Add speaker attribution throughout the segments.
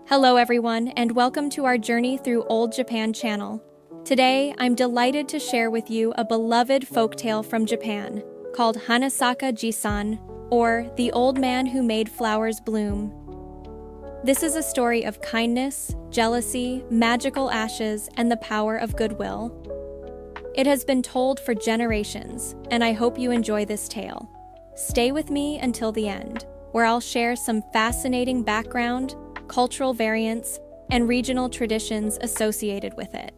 Speaker 1: Hello everyone, and welcome to our journey through Old Japan channel. Today, I'm delighted to share with you a beloved folktale from Japan called Hanasaka Jisan, or The Old Man Who Made Flowers Bloom. This is a story of kindness, jealousy, magical ashes, and the power of goodwill. It has been told for generations, and I hope you enjoy this tale. Stay with me until the end, where I'll share some fascinating background, cultural variants, and regional traditions associated with it.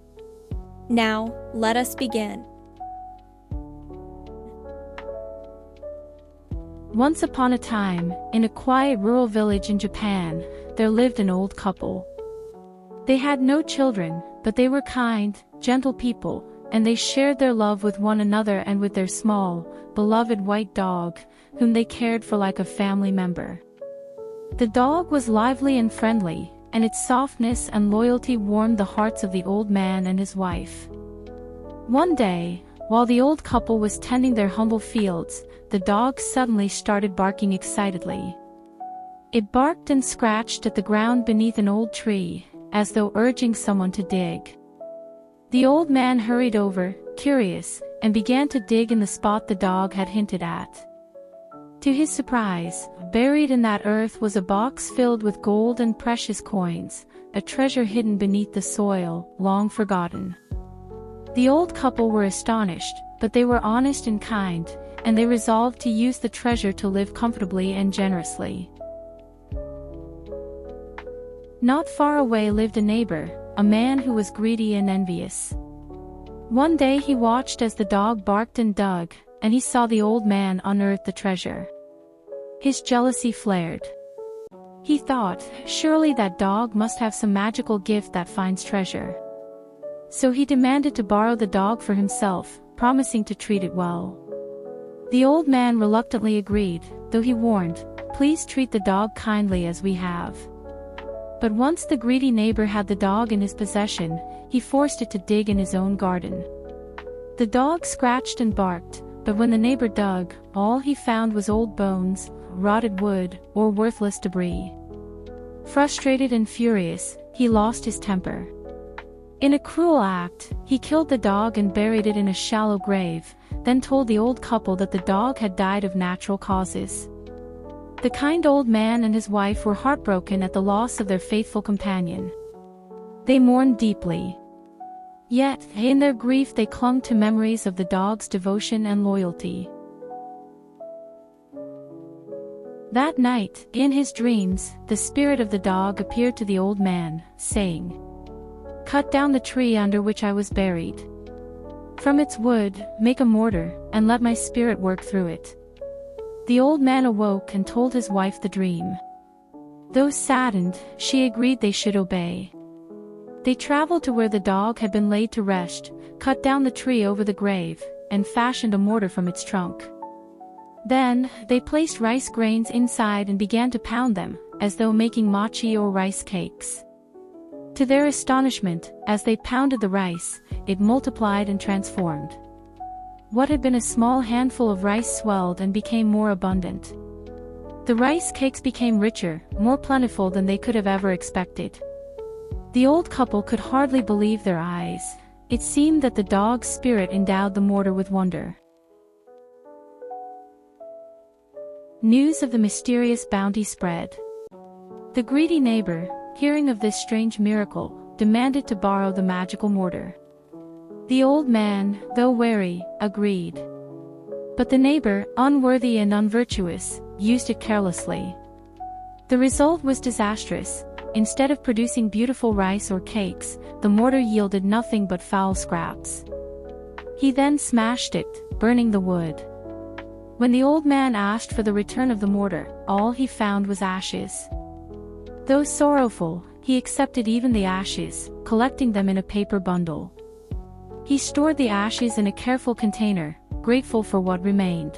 Speaker 1: Now, let us begin.
Speaker 2: Once upon a time, in a quiet rural village in Japan, there lived an old couple. They had no children, but they were kind, gentle people, and they shared their love with one another and with their small, beloved white dog, whom they cared for like a family member. The dog was lively and friendly, and its softness and loyalty warmed the hearts of the old man and his wife. One day, while the old couple was tending their humble fields, the dog suddenly started barking excitedly. It barked and scratched at the ground beneath an old tree, as though urging someone to dig. The old man hurried over, curious, and began to dig in the spot the dog had hinted at. To his surprise, buried in that earth was a box filled with gold and precious coins, a treasure hidden beneath the soil, long forgotten. The old couple were astonished, but they were honest and kind, and they resolved to use the treasure to live comfortably and generously. Not far away lived a neighbor, a man who was greedy and envious. One day he watched as the dog barked and dug, and he saw the old man unearth the treasure. His jealousy flared. He thought, surely that dog must have some magical gift that finds treasure. So he demanded to borrow the dog for himself, promising to treat it well. The old man reluctantly agreed, though he warned, "Please treat the dog kindly as we have." But once the greedy neighbor had the dog in his possession, he forced it to dig in his own garden. The dog scratched and barked, but when the neighbor dug, all he found was old bones, rotted wood, or worthless debris. Frustrated and furious, he lost his temper. In a cruel act, he killed the dog and buried it in a shallow grave, then told the old couple that the dog had died of natural causes. The kind old man and his wife were heartbroken at the loss of their faithful companion. They mourned deeply. Yet, in their grief they clung to memories of the dog's devotion and loyalty. That night, in his dreams, the spirit of the dog appeared to the old man, saying, "Cut down the tree under which I was buried. From its wood, make a mortar, and let my spirit work through it." The old man awoke and told his wife the dream. Though saddened, she agreed they should obey. They traveled to where the dog had been laid to rest, cut down the tree over the grave, and fashioned a mortar from its trunk. Then, they placed rice grains inside and began to pound them, as though making mochi or rice cakes. To their astonishment, as they pounded the rice, it multiplied and transformed. What had been a small handful of rice swelled and became more abundant. The rice cakes became richer, more plentiful than they could have ever expected. The old couple could hardly believe their eyes. It seemed that the dog's spirit endowed the mortar with wonder. News of the mysterious bounty spread. The greedy neighbor, hearing of this strange miracle, demanded to borrow the magical mortar. The old man, though wary, agreed. But the neighbor, unworthy and unvirtuous, used it carelessly. The result was disastrous. Instead of producing beautiful rice or cakes, the mortar yielded nothing but foul scraps. He then smashed it, burning the wood. When the old man asked for the return of the mortar, all he found was ashes. Though sorrowful, he accepted even the ashes, collecting them in a paper bundle. He stored the ashes in a careful container, grateful for what remained.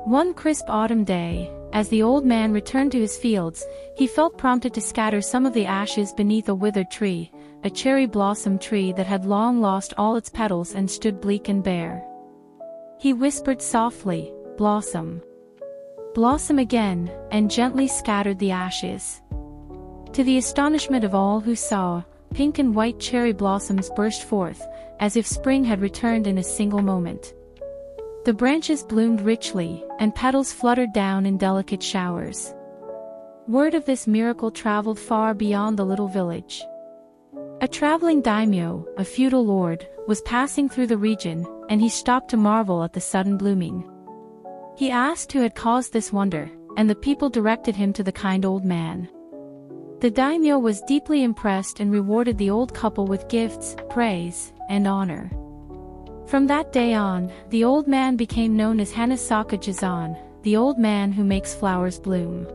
Speaker 2: One crisp autumn day, as the old man returned to his fields, he felt prompted to scatter some of the ashes beneath a withered tree, a cherry blossom tree that had long lost all its petals and stood bleak and bare. He whispered softly, "Blossom. blossom again, and gently scattered the ashes. To the astonishment of all who saw, pink and white cherry blossoms burst forth, as if spring had returned in a single moment. The branches bloomed richly, and petals fluttered down in delicate showers. Word of this miracle traveled far beyond the little village. A traveling daimyo, a feudal lord, was passing through the region, and he stopped to marvel at the sudden blooming. He asked who had caused this wonder, and the people directed him to the kind old man. The daimyo was deeply impressed and rewarded the old couple with gifts, praise, and honor. From that day on, the old man became known as Hanasaka Jisan, the old man who makes flowers bloom.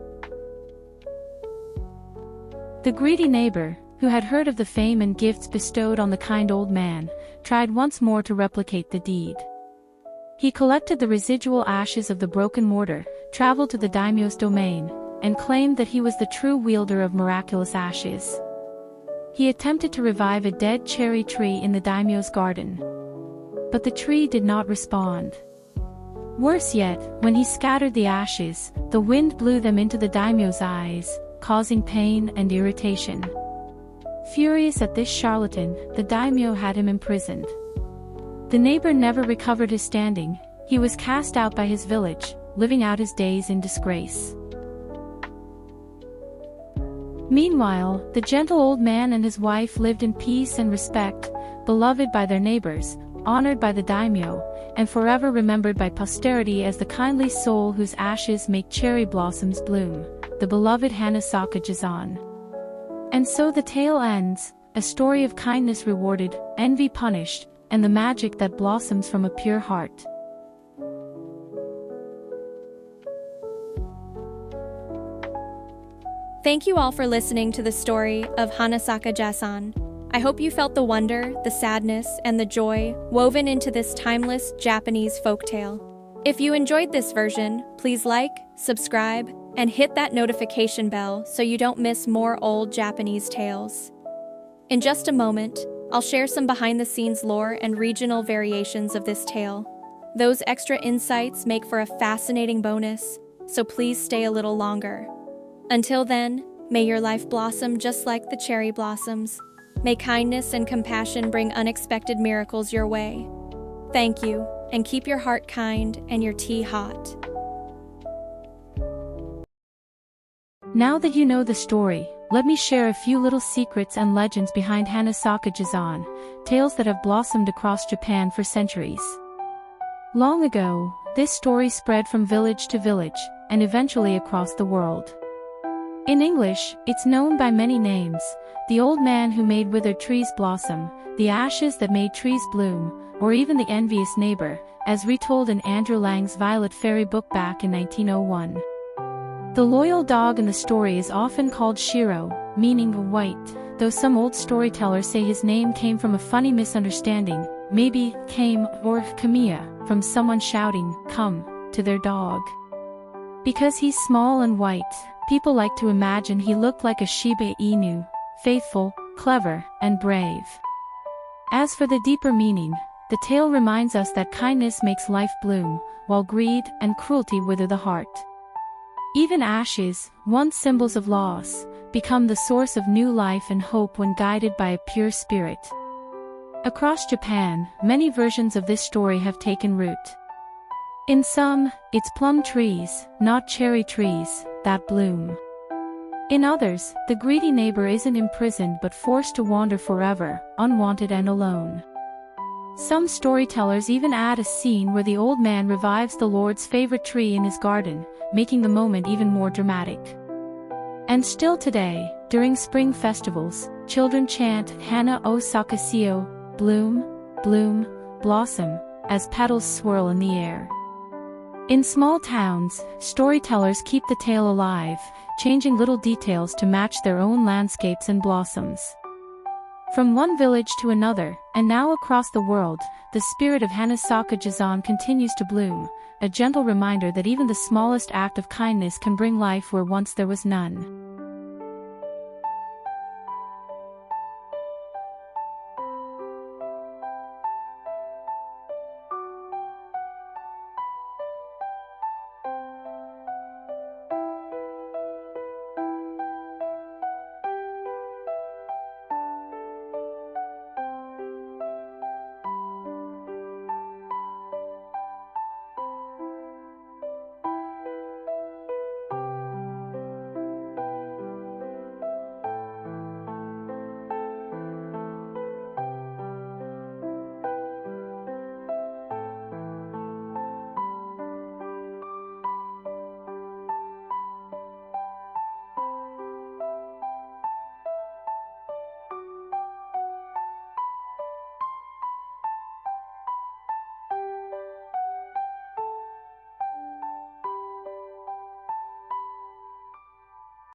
Speaker 2: The greedy neighbor, who had heard of the fame and gifts bestowed on the kind old man, tried once more to replicate the deed. He collected the residual ashes of the broken mortar, traveled to the daimyo's domain, and claimed that he was the true wielder of miraculous ashes. He attempted to revive a dead cherry tree in the daimyo's garden. But the tree did not respond. Worse yet, when he scattered the ashes, the wind blew them into the daimyo's eyes, causing pain and irritation. Furious at this charlatan, the daimyo had him imprisoned. The neighbor never recovered his standing. He was cast out by his village, living out his days in disgrace. Meanwhile, the gentle old man and his wife lived in peace and respect, beloved by their neighbors, honored by the daimyo, and forever remembered by posterity as the kindly soul whose ashes make cherry blossoms bloom, the beloved Hanasaka Jisan. And so the tale ends, a story of kindness rewarded, envy punished, and the magic that blossoms from a pure heart.
Speaker 1: Thank you all for listening to the story of Hanasaka Jisan. I hope you felt the wonder, the sadness, and the joy woven into this timeless Japanese folktale. If you enjoyed this version, please like, subscribe, and hit that notification bell so you don't miss more old Japanese tales. In just a moment, I'll share some behind-the-scenes lore and regional variations of this tale. Those extra insights make for a fascinating bonus, so please stay a little longer. Until then, may your life blossom just like the cherry blossoms. May kindness and compassion bring unexpected miracles your way. Thank you, and keep your heart kind and your tea hot.
Speaker 2: Now that you know the story, let me share a few little secrets and legends behind Hanasaka Jisan, tales that have blossomed across Japan for centuries. Long ago, this story spread from village to village, and eventually across the world. In English, it's known by many names: the old man who made withered trees blossom, the ashes that made trees bloom, or even the envious neighbor, as retold in Andrew Lang's Violet Fairy book back in 1901. The loyal dog in the story is often called Shiro, meaning white, though some old storytellers say his name came from a funny misunderstanding, maybe came or kamiya, from someone shouting, "Come," to their dog. Because he's small and white, people like to imagine he looked like a Shiba Inu, faithful, clever, and brave. As for the deeper meaning, the tale reminds us that kindness makes life bloom, while greed and cruelty wither the heart. Even ashes, once symbols of loss, become the source of new life and hope when guided by a pure spirit. Across Japan, many versions of this story have taken root. In some, it's plum trees, not cherry trees, that bloom. In others, the greedy neighbor isn't imprisoned but forced to wander forever, unwanted and alone. Some storytellers even add a scene where the old man revives the Lord's favorite tree in his garden, making the moment even more dramatic. And still today, during spring festivals, children chant Hana o Sakasio, bloom, bloom, blossom, as petals swirl in the air. In small towns, storytellers keep the tale alive, changing little details to match their own landscapes and blossoms. From one village to another, and now across the world, the spirit of Hanasaka Jisan continues to bloom, a gentle reminder that even the smallest act of kindness can bring life where once there was none.